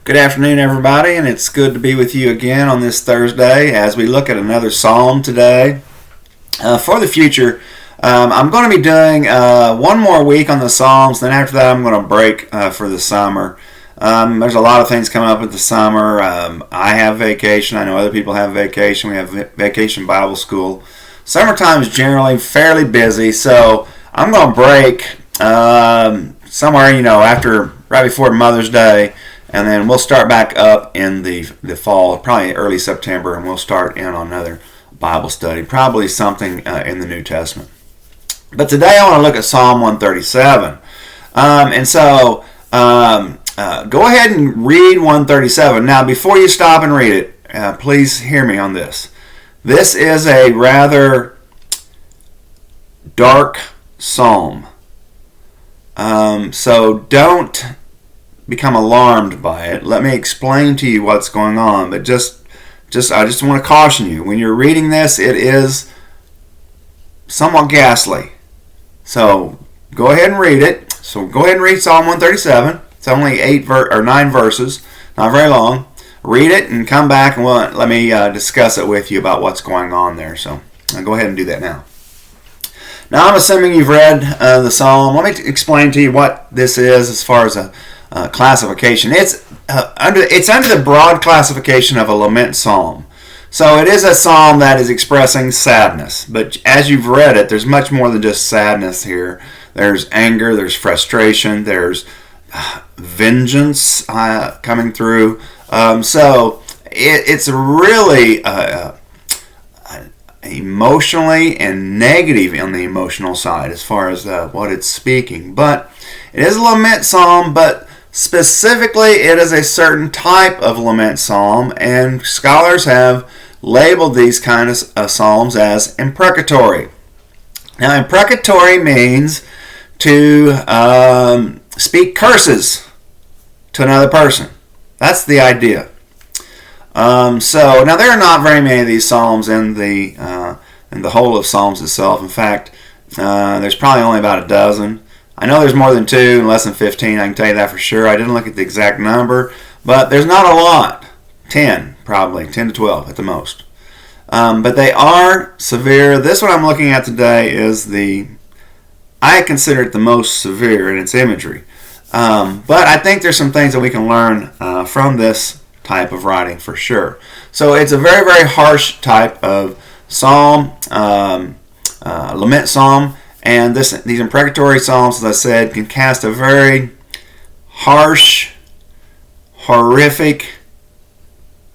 Good afternoon, everybody, and it's good to be with you again on this Thursday as we look at another psalm today. For the future, I'm going to be doing one more week on the psalms, then after that I'm going to break for the summer. There's a lot of things coming up with the summer. I have vacation. I know other people have vacation. We have vacation Bible school. Summertime is generally fairly busy, so I'm going to break somewhere, after right before Mother's Day. And then we'll start back up in the fall, probably early September, and we'll start in on another Bible study, probably something in the New Testament. But today I want to look at Psalm 137. Go ahead and read 137. Now, before you stop and read it, please hear me on this. This is a rather dark psalm. So don't become alarmed by it. Let me explain to you what's going on. But I just want to caution you. When you're reading this, it is somewhat ghastly. So go ahead and read it. So go ahead and read Psalm 137. It's only 9 verses, not very long. Read it and come back and let me discuss it with you about what's going on there. So I'll go ahead and do that now. Now I'm assuming you've read the psalm. Let me explain to you what this is as far as a classification. It's under the broad classification of a lament psalm. So it is a psalm that is expressing sadness. But as you've read it, there's much more than just sadness here. There's anger, there's frustration, there's vengeance coming through. So it's really emotionally and negative on the emotional side as far as what it's speaking. But it is a lament psalm, but specifically, it is a certain type of lament psalm, and scholars have labeled these kind of psalms as imprecatory. Now, imprecatory means to speak curses to another person. That's the idea. So now there are not very many of these psalms in the whole of Psalms itself. In fact, there's probably only about a dozen. I know there's more than 2 and less than 15. I can tell you that for sure. I didn't look at the exact number, but there's not a lot. 10, probably. 10 to 12 at the most. But they are severe. This one I'm looking at today is I consider it the most severe in its imagery. But I think there's some things that we can learn from this type of writing for sure. So it's a very, very harsh type of psalm, lament psalm. And these imprecatory psalms, as I said, can cast a very harsh, horrific,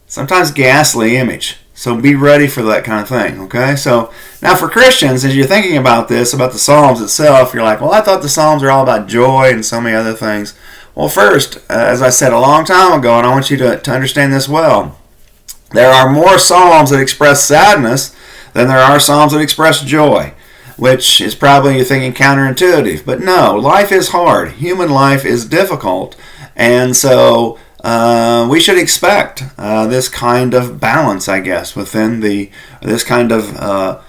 sometimes ghastly image. So be ready for that kind of thing, okay? So now for Christians, as you're thinking about this, about the Psalms itself, you're like, well, I thought the Psalms are all about joy and so many other things. Well, first, as I said a long time ago, and I want you to understand this well, there are more Psalms that express sadness than there are Psalms that express joy, which is probably, you're thinking, counterintuitive. But no, life is hard. Human life is difficult. And so we should expect this kind of balance, I guess, within this kind of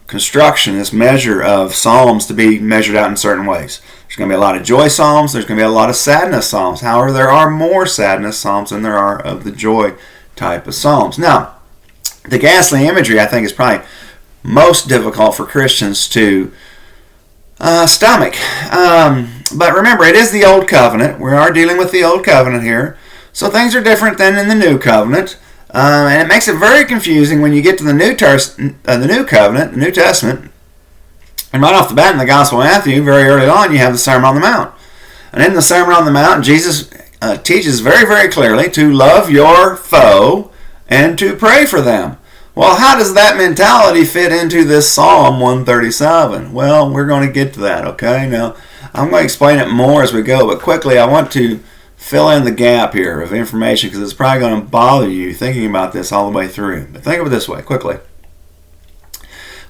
construction, this measure of psalms to be measured out in certain ways. There's going to be a lot of joy psalms. There's going to be a lot of sadness psalms. However, there are more sadness psalms than there are of the joy type of psalms. Now, the ghastly imagery, I think, is probably most difficult for Christians to stomach. But remember, it is the Old Covenant. We are dealing with the Old Covenant here. So things are different than in the New Covenant. And it makes it very confusing when you get to the New Covenant, the New Testament. And right off the bat in the Gospel of Matthew, very early on, you have the Sermon on the Mount. And in the Sermon on the Mount, Jesus teaches very, very clearly to love your foe and to pray for them. Well, how does that mentality fit into this Psalm 137? Well, we're going to get to that, okay? Now, I'm going to explain it more as we go, but quickly I want to fill in the gap here of information because it's probably going to bother you thinking about this all the way through. But think of it this way, quickly.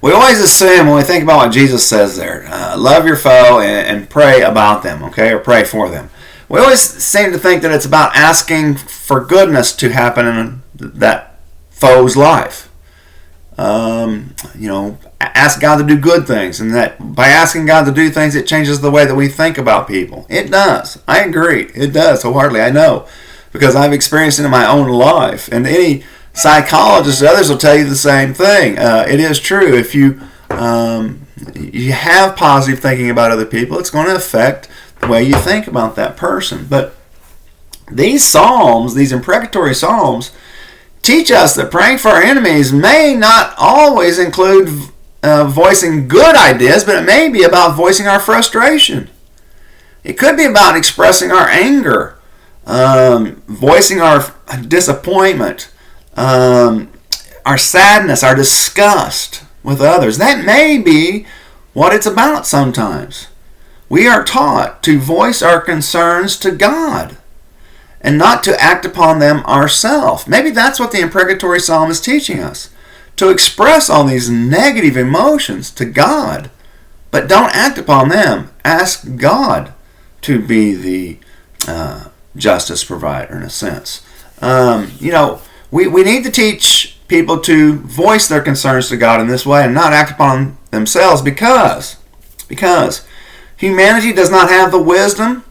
We always assume when we think about what Jesus says there, love your foe and pray about them, okay, or pray for them. We always seem to think that it's about asking for goodness to happen in that foe's life. Ask God to do good things, and that by asking God to do things, it changes the way that we think about people. It does. I agree. It does wholeheartedly. I know because I've experienced it in my own life. And any psychologist, others will tell you the same thing. It is true. If you have positive thinking about other people, it's going to affect the way you think about that person. But these psalms, these imprecatory psalms, teach us that praying for our enemies may not always include voicing good ideas, but it may be about voicing our frustration. It could be about expressing our anger, voicing our disappointment, our sadness, our disgust with others. That may be what it's about sometimes. We are taught to voice our concerns to God and not to act upon them ourselves. Maybe that's what the imprecatory psalm is teaching us. To express all these negative emotions to God, but don't act upon them. Ask God to be the justice provider in a sense. We need to teach people to voice their concerns to God in this way and not act upon themselves because humanity does not have the wisdom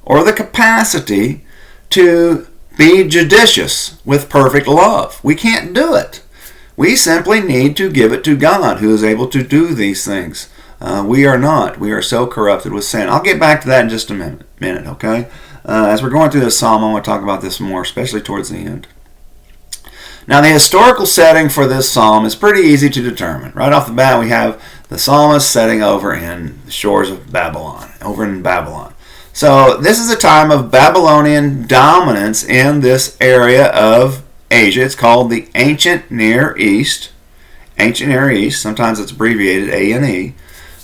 or the capacity to be judicious with perfect love. We can't do it. We simply need to give it to God, who is able to do these things. We are not. We are so corrupted with sin. I'll get back to that in just a minute, okay? As we're going through this psalm, I want to talk about this more, especially towards the end. Now, the historical setting for this psalm is pretty easy to determine. Right off the bat, we have the psalmist setting over in the shores of Babylon, over in Babylon. So this is a time of Babylonian dominance in this area of Asia. It's called the Ancient Near East. Ancient Near East. Sometimes it's abbreviated A-N-E,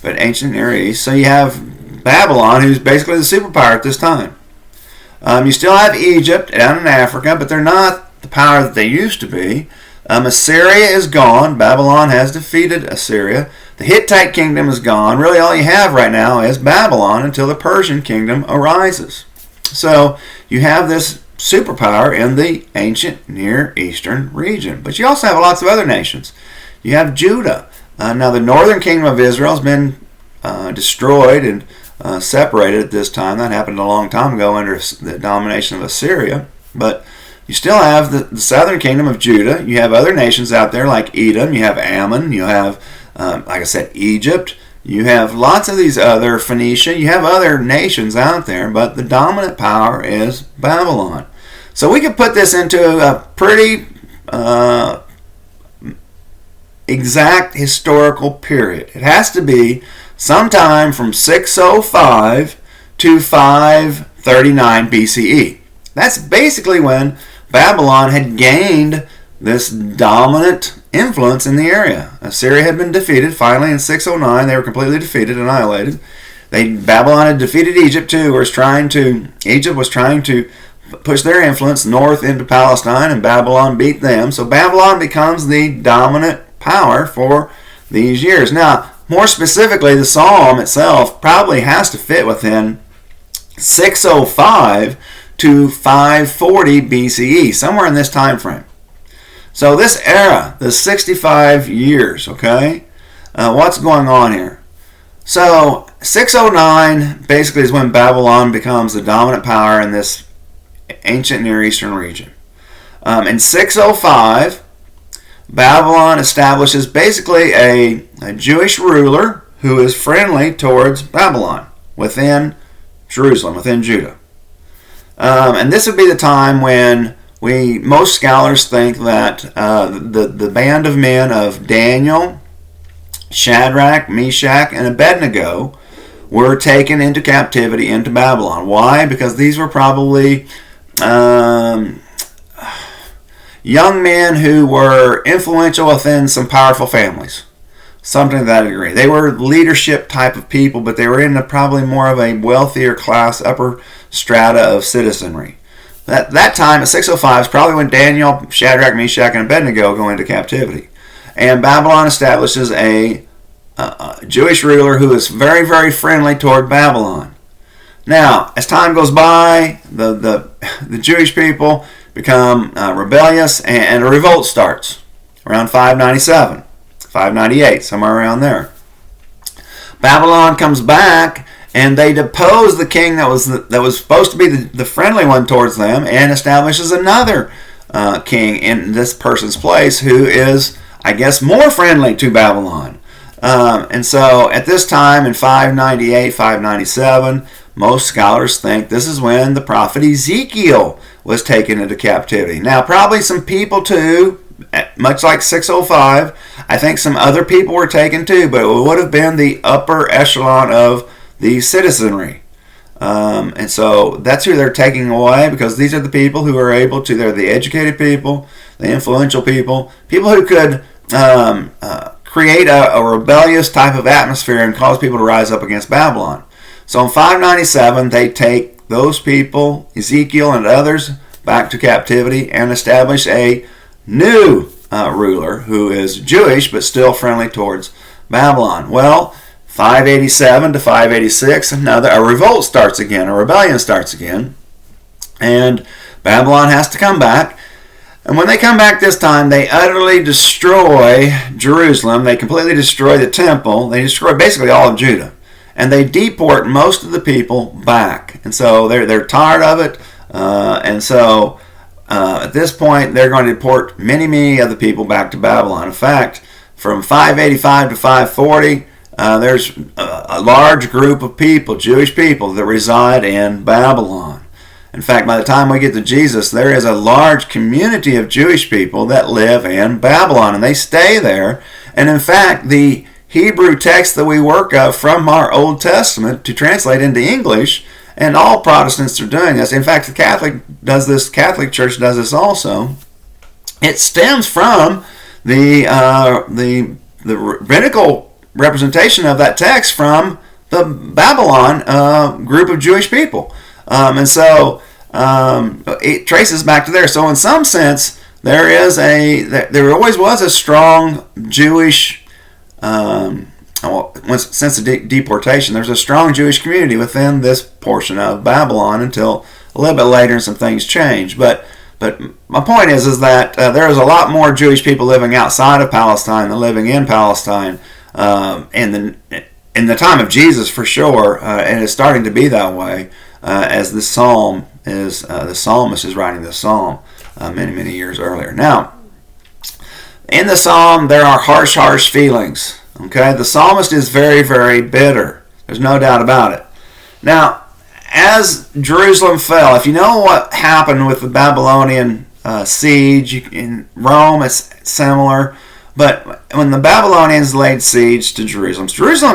but Ancient Near East. So you have Babylon, who's basically the superpower at this time. You still have Egypt down in Africa, but they're not the power that they used to be. Assyria is gone. Babylon has defeated Assyria. The Hittite kingdom is gone. Really all you have right now is Babylon until the Persian kingdom arises. So you have this superpower in the ancient Near Eastern region. But you also have lots of other nations. You have Judah. Now the northern kingdom of Israel has been destroyed and separated at this time. That happened a long time ago under the domination of Assyria. But you still have the southern kingdom of Judah. You have other nations out there like Edom. You have Ammon. You have, like I said, Egypt. You have lots of these other Phoenicia. You have other nations out there, but the dominant power is Babylon. So we could put this into a pretty exact historical period. It has to be sometime from 605 to 539 BCE. That's basically when Babylon had gained this dominant influence in the area. Assyria had been defeated finally in 609. They were completely defeated, annihilated. Babylon had defeated Egypt too. Egypt was trying to push their influence north into Palestine, and Babylon beat them. So Babylon becomes the dominant power for these years. Now, more specifically, the psalm itself probably has to fit within 605 to 540 BCE, somewhere in this time frame. So this era, the 65 years, okay? What's going on here? So 609 basically is when Babylon becomes the dominant power in this ancient Near Eastern region. In 605, Babylon establishes basically a Jewish ruler who is friendly towards Babylon within Jerusalem, within Judah. And this would be the time when most scholars think that the band of men of Daniel, Shadrach, Meshach, and Abednego were taken into captivity into Babylon. Why? Because these were probably young men who were influential within some powerful families. Something to that degree. They were leadership type of people, but they were in probably more of a wealthier class, upper strata of citizenry. That time at 605 is probably when Daniel, Shadrach, Meshach, and Abednego go into captivity. And Babylon establishes a Jewish ruler who is very, very friendly toward Babylon. Now, as time goes by, the Jewish people become rebellious, and a revolt starts around 597, 598, somewhere around there. Babylon comes back and they depose the king that was supposed to be the friendly one towards them, and establishes another king in this person's place who is, I guess, more friendly to Babylon. And so at this time in 598, 597, most scholars think this is when the prophet Ezekiel was taken into captivity. Now, probably some people too, much like 605, I think some other people were taken too, but it would have been the upper echelon of the citizenry. And so that's who they're taking away, because these are the people who are able to, they're the educated people, the influential people who could create a rebellious type of atmosphere and cause people to rise up against Babylon. So in 597, they take those people, Ezekiel and others, back to captivity and establish a new ruler who is Jewish but still friendly towards Babylon. Well, 587 to 586, a revolt starts again, a rebellion starts again, and Babylon has to come back. And when they come back this time, they utterly destroy Jerusalem. They completely destroy the temple. They destroy basically all of Judah. And they deport most of the people back. And so they're tired of it. And so at this point, they're going to deport many, many of the people back to Babylon. In fact, from 585 to 540, there's a large group of people, Jewish people, that reside in Babylon. In fact, by the time we get to Jesus, there is a large community of Jewish people that live in Babylon, and they stay there. And in fact, the Hebrew text that we work of from our Old Testament to translate into English, and all Protestants are doing this. In fact, the Catholic Church does this also. It stems from the rabbinical representation of that text from the Babylon group of Jewish people. And so it traces back to there. So in some sense, there always was a strong Jewish, since the deportation, there's a strong Jewish community within this portion of Babylon until a little bit later and some things change. But my point is that there is a lot more Jewish people living outside of Palestine than living in Palestine in the time of Jesus, for sure, and it's starting to be that way. As the psalmist is writing this psalm many, many years earlier. Now, in the psalm, there are harsh feelings. Okay, the psalmist is very, very bitter. There's no doubt about it. Now, as Jerusalem fell, if you know what happened with the Babylonian siege in Rome, it's similar. But when the Babylonians laid siege to Jerusalem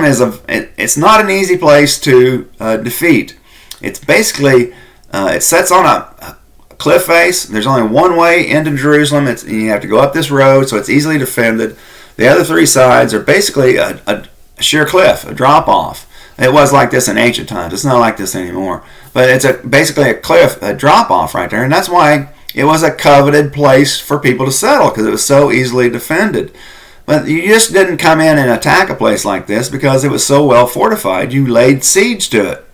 it's not an easy place to defeat. It's basically, it sets on a cliff face. There's only one way into Jerusalem. You have to go up this road, so it's easily defended. The other three sides are basically a sheer cliff, a drop-off. It was like this in ancient times. It's not like this anymore. But it's basically a cliff, a drop-off right there. And that's why it was a coveted place for people to settle, because it was so easily defended. But you just didn't come in and attack a place like this because it was so well fortified. You laid siege to it.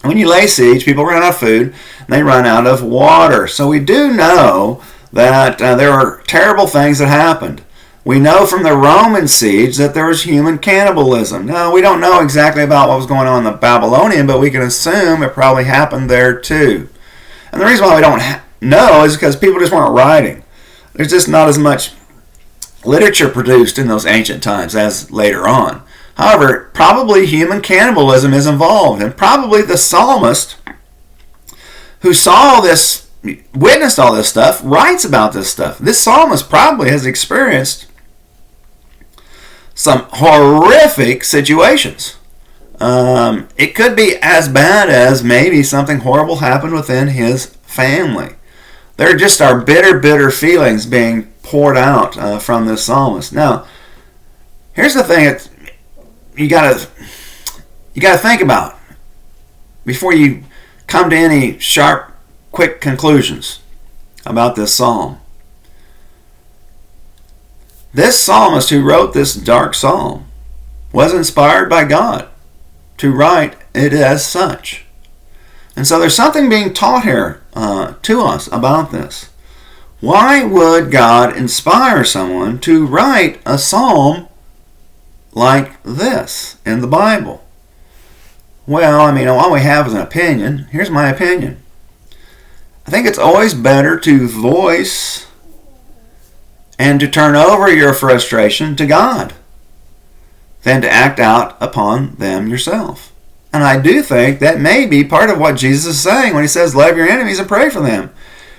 When you lay siege, people run out of food, and they run out of water. So we do know that there are terrible things that happened. We know from the Roman siege that there was human cannibalism. Now, we don't know exactly about what was going on in the Babylonian, but we can assume it probably happened there too. And the reason why we don't know is because people just weren't writing. There's just not as much literature produced in those ancient times as later on. However, probably human cannibalism is involved, and probably the psalmist who saw this, witnessed all this stuff, writes about this stuff. This psalmist probably has experienced some horrific situations. It could be as bad as maybe something horrible happened within his family. There just are bitter feelings being poured out from this psalmist. Now, here's the thing you gotta think about before you come to any sharp, quick conclusions about this psalm. This psalmist who wrote this dark psalm was inspired by God to write it as such. And so there's something being taught here to us about this. Why would God inspire someone to write a psalm like this in the Bible? well, I mean, all we have is an opinion. Here's my opinion. I think it's always better to voice and to turn over your frustration to God than to act out upon them yourself. And I do think that may be part of what Jesus is saying when he says, love your enemies and pray for them.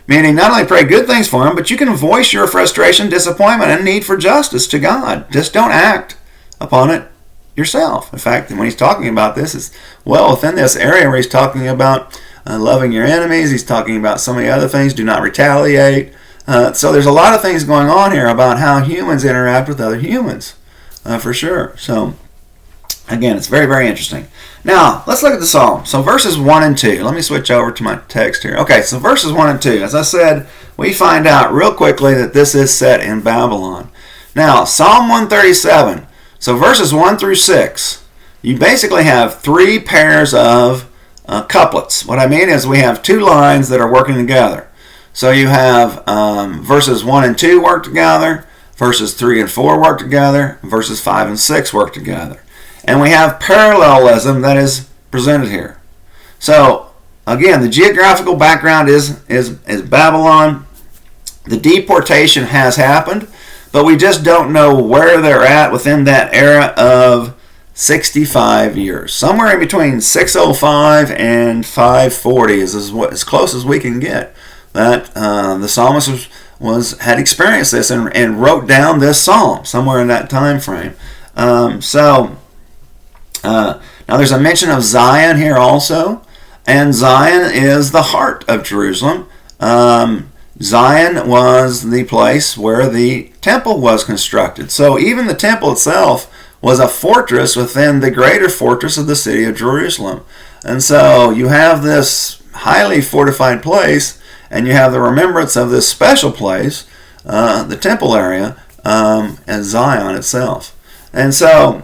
Meaning not only pray good things for them, but you can voice your frustration, disappointment, and need for justice to God. Just don't act upon it yourself. In fact, when he's talking about this, it's well within this area where he's talking about loving your enemies. He's talking about so many other things. Do not retaliate. So there's a lot of things going on here about how humans interact with other humans, for sure. So again, it's very, very interesting. Now, let's look at the psalm. So verses 1 and 2. Let me switch over to my text here. Okay, so verses 1 and 2. As I said, we find out real quickly that this is set in Babylon. Now, Psalm 137. So verses 1 through 6. You basically have 3 pairs of couplets. What I mean is we have 2 lines that are working together. So you have verses 1 and 2 work together. Verses 3 and 4 work together. Verses 5 and 6 work together. And we have parallelism that is presented here. So, again, the geographical background is Babylon. The deportation has happened, but we just don't know where they're at within that era of 65 years. Somewhere in between 605 and 540 is as close as we can get. That the psalmist had experienced this and wrote down this psalm somewhere in that time frame. Now there's a mention of Zion here also, and Zion is the heart of Jerusalem. Zion was the place where the temple was constructed. So even the temple itself was a fortress within the greater fortress of the city of Jerusalem. And so you have this highly fortified place, and you have the remembrance of this special place, the temple area, and Zion itself. And so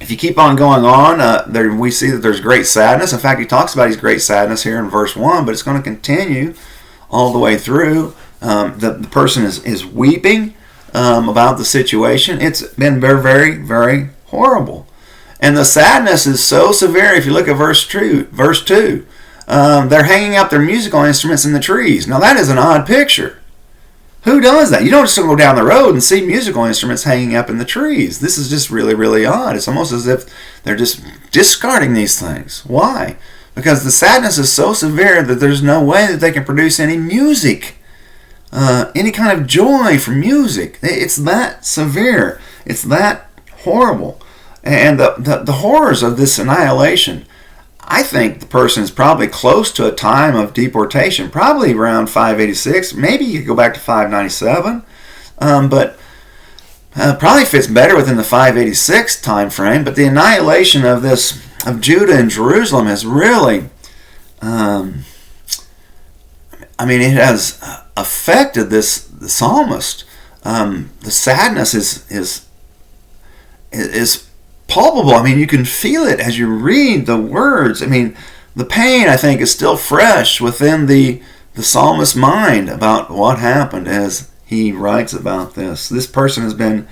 if you keep on going on, we see that there's great sadness. In fact, he talks about his great sadness here in verse 1, but it's going to continue all the way through. The person is weeping about the situation. It's been very, very, very horrible. And the sadness is so severe. If you look at verse 2, they're hanging up their musical instruments in the trees. Now, that is an odd picture. Who does that? You don't just go down the road and see musical instruments hanging up in the trees. This is just really, really odd. It's almost as if they're just discarding these things. Why? Because the sadness is so severe that there's no way that they can produce any music, any kind of joy from music. It's that severe. It's that horrible. And the horrors of this annihilation, I think the person is probably close to a time of deportation, probably around 586. Maybe you could go back to 597, but probably fits better within the 586 time frame. But the annihilation of Judah and Jerusalem has really, it has affected the psalmist. The sadness is palpable. You can feel it as you read the words. The pain, I think, is still fresh within the psalmist's mind about what happened as he writes about this. This person has been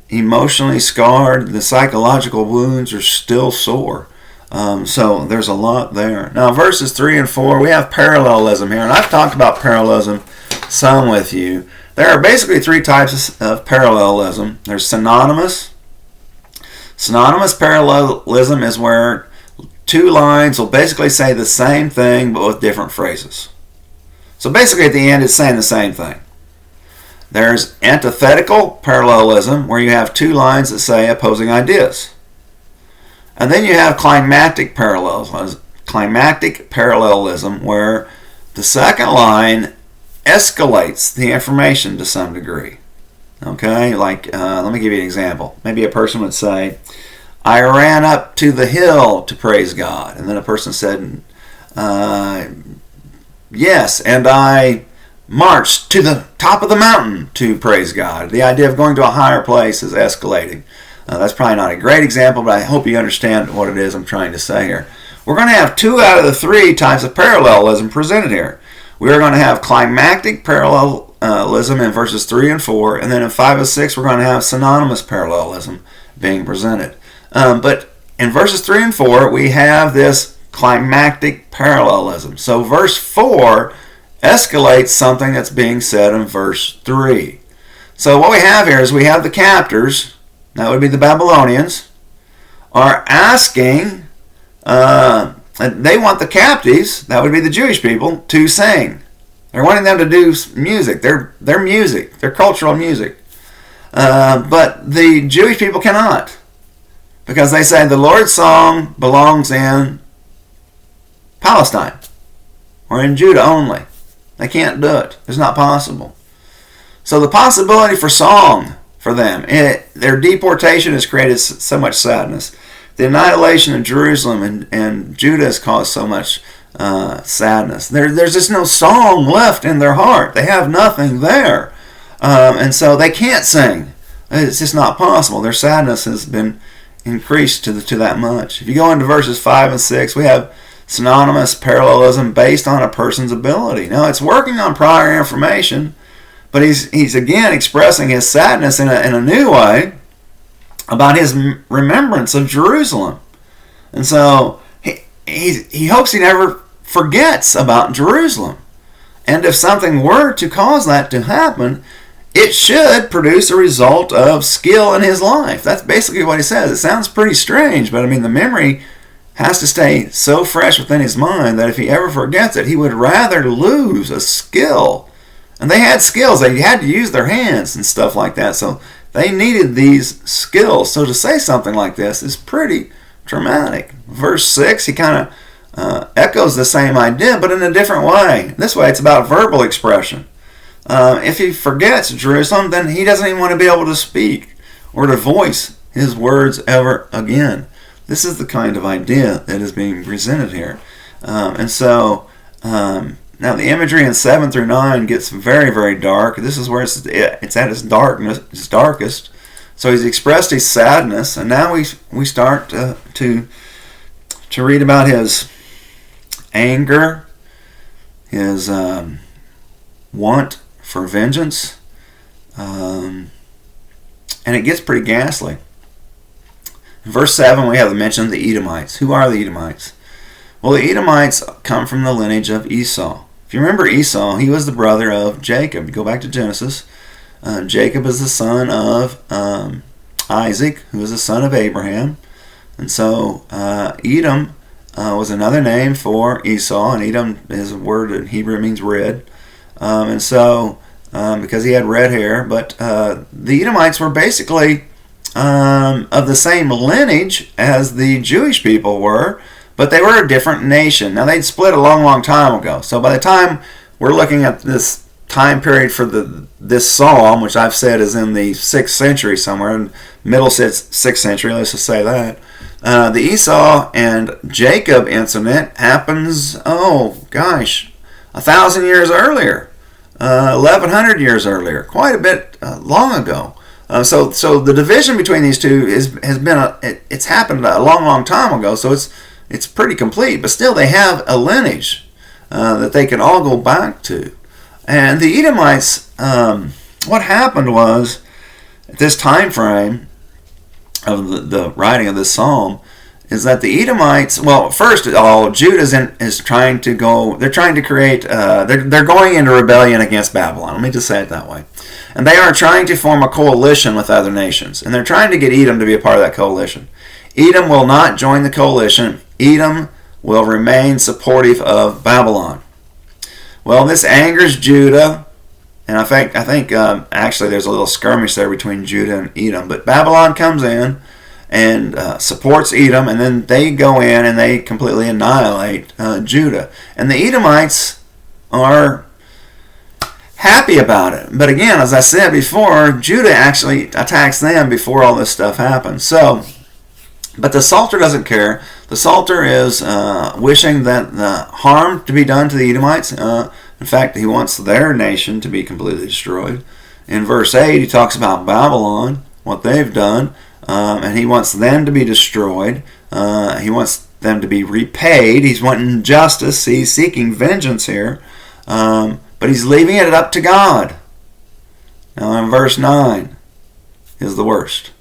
emotionally scarred. The psychological wounds are still sore. So there's a lot there. Now, verses 3 and 4, we have parallelism here. And I've talked about parallelism some with you. There are basically 3 types of parallelism. There's synonymous. Synonymous parallelism is where 2 lines will basically say the same thing but with different phrases. So basically at the end it's saying the same thing. There's antithetical parallelism where you have 2 lines that say opposing ideas. And then you have climactic parallelism where the second line escalates the information to some degree. Okay, let me give you an example. Maybe a person would say, I ran up to the hill to praise God. And then a person said, yes, and I marched to the top of the mountain to praise God. The idea of going to a higher place is escalating. That's probably not a great example, but I hope you understand what it is I'm trying to say here. We're going to have 2 out of the 3 types of parallelism presented here. We are going to have climactic parallelism in verses 3 and 4, and then in 5 and 6 we're going to have synonymous parallelism being presented. But in verses 3 and 4, we have this climactic parallelism. So verse 4 escalates something that's being said in verse 3. So what we have here is we have the captors, that would be the Babylonians, are asking, they want the captives, that would be the Jewish people, to sing. They're wanting them to do music, their music, their cultural music. But the Jewish people cannot, because they say the Lord's song belongs in Palestine or in Judah only. They can't do it. It's not possible. So the possibility for song for them, their deportation has created so much sadness. The annihilation of Jerusalem and Judah has caused so much sadness. There's just no song left in their heart. They have nothing there. And so they can't sing. It's just not possible. Their sadness has been increased to that much. If you go into verses 5 and 6, we have synonymous parallelism based on a person's ability. Now, it's working on prior information, but he's again expressing his sadness in a new way about his remembrance of Jerusalem. And so he hopes he never forgets about Jerusalem. And if something were to cause that to happen, it should produce a result of skill in his life. That's basically what he says. It sounds pretty strange, but I mean, the memory has to stay so fresh within his mind that if he ever forgets it, he would rather lose a skill. And they had skills. They had to use their hands and stuff like that. So they needed these skills. So to say something like this is pretty dramatic. Verse 6, he kind of echoes the same idea, but in a different way. This way, it's about verbal expression. If he forgets Jerusalem, then he doesn't even want to be able to speak or to voice his words ever again. This is the kind of idea that is being presented here. And so, now the imagery in 7 through 9 gets very, very dark. This is where it's at its darkest. So he's expressed his sadness, and now we start to read about his anger, his want for vengeance, and it gets pretty ghastly. In verse 7, we have the mention of the Edomites. Who are the Edomites? Well, the Edomites come from the lineage of Esau. If you remember Esau, he was the brother of Jacob. You go back to Genesis. Jacob is the son of Isaac, who is the son of Abraham. And so Edom was another name for Esau, and Edom is a word in Hebrew, it means red. And so, because he had red hair, but the Edomites were basically of the same lineage as the Jewish people were, but they were a different nation. Now, they'd split a long, long time ago. So by the time we're looking at this time period for this psalm, which I've said is in the 6th century somewhere, in middle 6th century, let's just say that, the Esau and Jacob incident happens, 1,000 years earlier, 1,100 years earlier, quite a bit long ago. So the division between these two has been it's happened a long, long time ago. So it's pretty complete, but still they have a lineage that they can all go back to. And the Edomites, what happened was at this time frame of the writing of this psalm is that the Edomites, well, first of all, Judah is trying to go. They're trying to create. They're going into rebellion against Babylon. Let me just say it that way. And they are trying to form a coalition with other nations. And they're trying to get Edom to be a part of that coalition. Edom will not join the coalition. Edom will remain supportive of Babylon. Well, this angers Judah. And I think actually there's a little skirmish there between Judah and Edom. But Babylon comes in and supports Edom. And then they go in and they completely annihilate Judah. And the Edomites are happy about it. But again, as I said before, Judah actually attacks them before all this stuff happens. So, but the Psalter doesn't care. The Psalter is wishing that the harm to be done to the Edomites. In fact, he wants their nation to be completely destroyed. In verse 8, he talks about Babylon, what they've done, and he wants them to be destroyed. He wants them to be repaid. He's wanting justice. He's seeking vengeance here. But he's leaving it up to God. Now in verse 9 is the worst.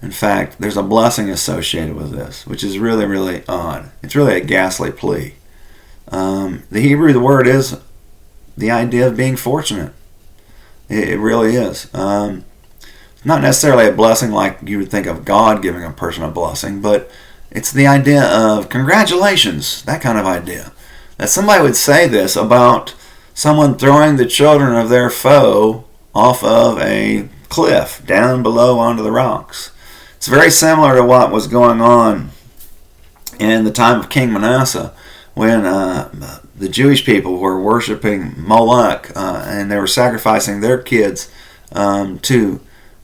In fact, there's a blessing associated with this, which is really, really odd. It's really a ghastly plea. The Hebrew, the word is the idea of being fortunate. It really is. Not necessarily a blessing like you would think of God giving a person a blessing, but it's the idea of congratulations, that kind of idea. That somebody would say this about someone throwing the children of their foe off of a cliff down below onto the rocks. It's very similar to what was going on in the time of King Manasseh, when the Jewish people were worshiping Moloch and they were sacrificing their kids to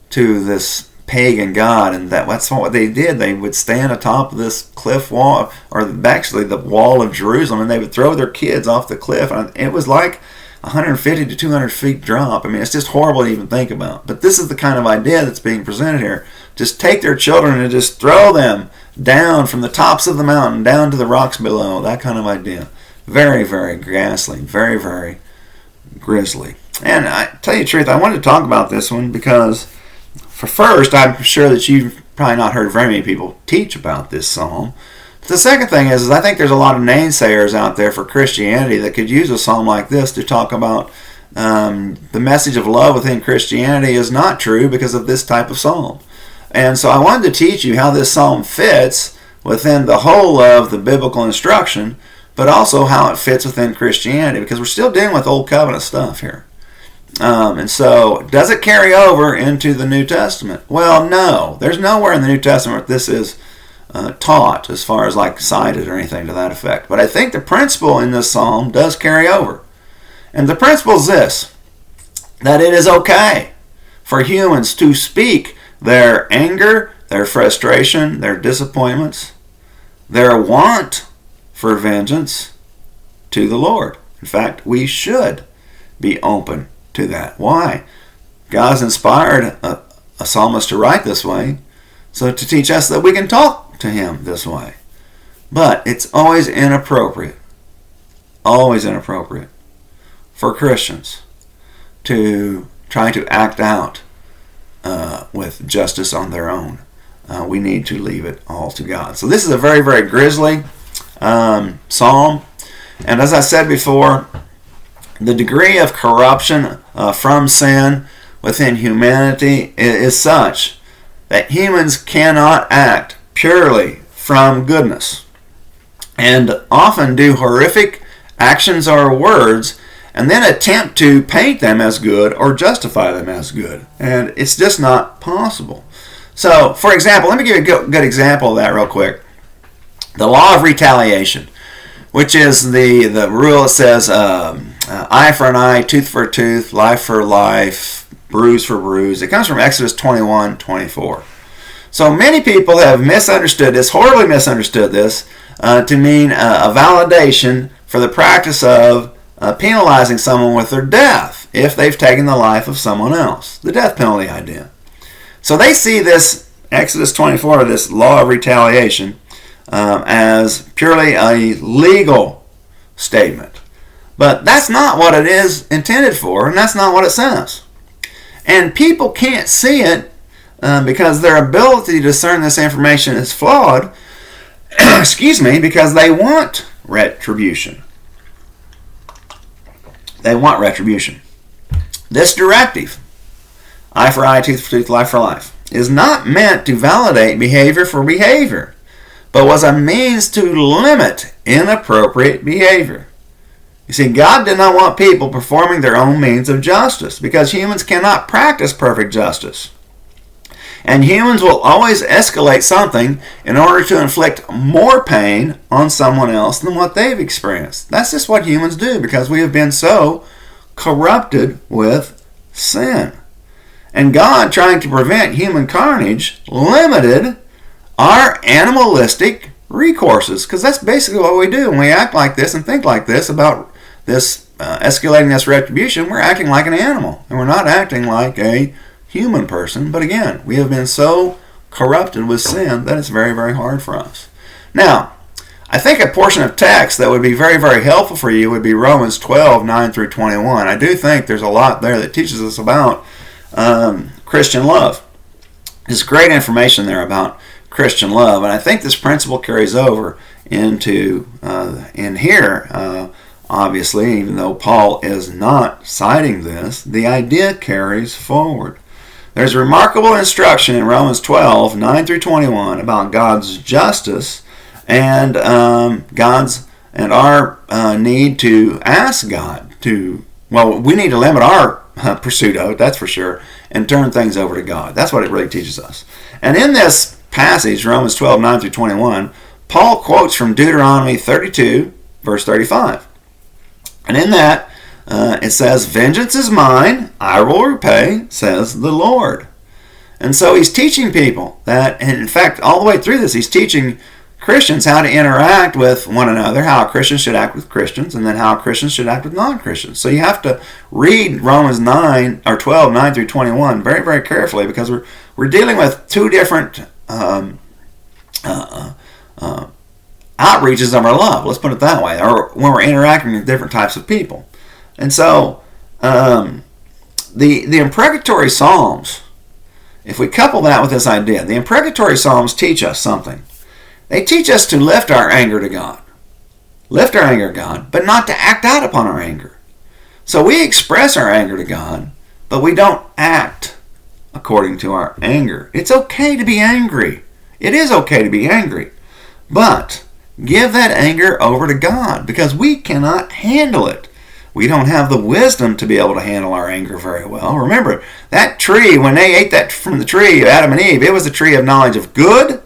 this pagan god, and that's what they did. They would stand atop of this cliff wall, or actually the wall of Jerusalem, and they would throw their kids off the cliff. And it was like 150 to 200 feet drop. I mean, it's just horrible to even think about. But this is the kind of idea that's being presented here. Just take their children and just throw them down from the tops of the mountain down to the rocks below. That kind of idea. Very, very ghastly. Very, very grisly. And I tell you the truth, I wanted to talk about this one because, for first, I'm sure that you've probably not heard very many people teach about this psalm. But the second thing is I think there's a lot of naysayers out there for Christianity that could use a psalm like this to talk about the message of love within Christianity is not true because of this type of psalm. And so I wanted to teach you how this psalm fits within the whole of the biblical instruction, but also how it fits within Christianity, because we're still dealing with Old Covenant stuff here. And so, does it carry over into the New Testament? Well, no. There's nowhere in the New Testament where this is taught, as far as like cited or anything to that effect. But I think the principle in this psalm does carry over. And the principle is this, that it is okay for humans to speak their anger, their frustration, their disappointments, their want for vengeance to the Lord. In fact, we should be open to that. Why? God's inspired a psalmist to write this way, so to teach us that we can talk to him this way. But it's always inappropriate for Christians to try to act out with justice on their own. We need to leave it all to God. So this is a very, very grisly psalm. And as I said before, the degree of corruption from sin within humanity is such that humans cannot act purely from goodness, and often do horrific actions or words and then attempt to paint them as good or justify them as good. And it's just not possible. So, for example, let me give you a good example of that real quick. The law of retaliation, which is the rule that says eye for an eye, tooth for a tooth, life for life, bruise for bruise. It comes from Exodus 21:24. So many people have misunderstood this, horribly misunderstood this, to mean a validation for the practice of penalizing someone with their death if they've taken the life of someone else. The death penalty idea. So they see this Exodus 24, this law of retaliation, as purely a legal statement. But that's not what it is intended for, and that's not what it says. And people can't see it because their ability to discern this information is flawed, because they want retribution. They want retribution. This directive, eye for eye, tooth for tooth, life for life, is not meant to validate behavior for behavior, but was a means to limit inappropriate behavior. You see, God did not want people performing their own means of justice, because humans cannot practice perfect justice. And humans will always escalate something in order to inflict more pain on someone else than what they've experienced. That's just what humans do, because we have been so corrupted with sin. And God, trying to prevent human carnage, limited our animalistic recourses, because that's basically what we do when we act like this and think like this about this escalating this retribution. We're acting like an animal, and we're not acting like a human person. But again, we have been so corrupted with sin that it's very, very hard for us. Now, I think a portion of text that would be very, very helpful for you would be Romans 12:9 through 21. I do think there's a lot there that teaches us about Christian love. There's great information there about Christian love, and I think this principle carries over into in here. Obviously, even though Paul is not citing this, the idea carries forward. There's a remarkable instruction in Romans 12, 9 through 21 about God's justice and our need to ask God to, well, we need to limit our pursuit of it, that's for sure, and turn things over to God. That's what it really teaches us. And in this passage, Romans 12, 9 through 21, Paul quotes from Deuteronomy 32, verse 35. And in that, it says, "Vengeance is mine, I will repay, says the Lord." And so he's teaching people that, and in fact, all the way through this, he's teaching Christians how to interact with one another, how Christians should act with Christians, and then how Christians should act with non-Christians. So you have to read Romans 9 or 12, 9 through 21 very, very carefully, because we're dealing with two different outreaches of our love, let's put it that way, or when we're interacting with different types of people. And so the imprecatory Psalms, if we couple that with this idea, the imprecatory Psalms teach us something. They teach us to lift our anger to God. Lift our anger to God, but not to act out upon our anger. So we express our anger to God, but we don't act according to our anger. It's okay to be angry. It is okay to be angry. But give that anger over to God, because we cannot handle it. We don't have the wisdom to be able to handle our anger very well. Remember, that tree, when they ate that from the tree, Adam and Eve, it was a tree of knowledge of good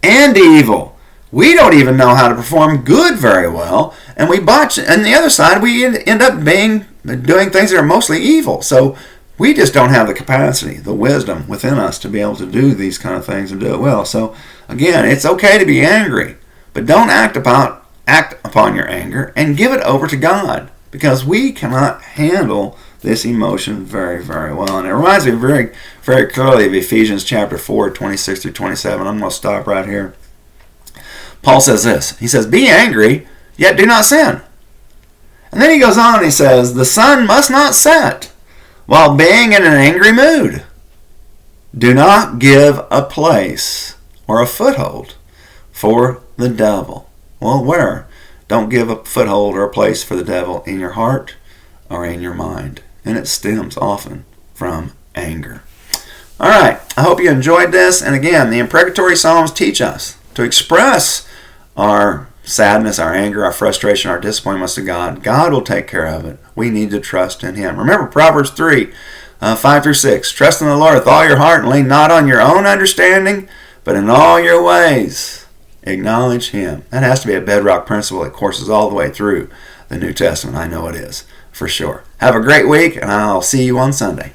and evil. We don't even know how to perform good very well, and we botch. And the other side, we end up doing things that are mostly evil. So we just don't have the capacity, the wisdom within us to be able to do these kind of things and do it well. So again, it's okay to be angry, but don't act upon your anger and give it over to God, because we cannot handle this emotion very, very well. And it reminds me very, very clearly of Ephesians chapter 4, 26 through 27. I'm going to stop right here. Paul says this. He says, "Be angry, yet do not sin." And then he goes on and he says, "The sun must not set while being in an angry mood. Do not give a place or a foothold for the devil." Well, where? Don't give a foothold or a place for the devil in your heart or in your mind. And it stems often from anger. All right, I hope you enjoyed this. And again, the imprecatory Psalms teach us to express our sadness, our anger, our frustration, our disappointments to God. God will take care of it. We need to trust in Him. Remember Proverbs 3, 5 through 6. "Trust in the Lord with all your heart and lean not on your own understanding, but in all your ways acknowledge Him." That has to be a bedrock principle that courses all the way through the New Testament. I know it is, for sure. Have a great week, and I'll see you on Sunday.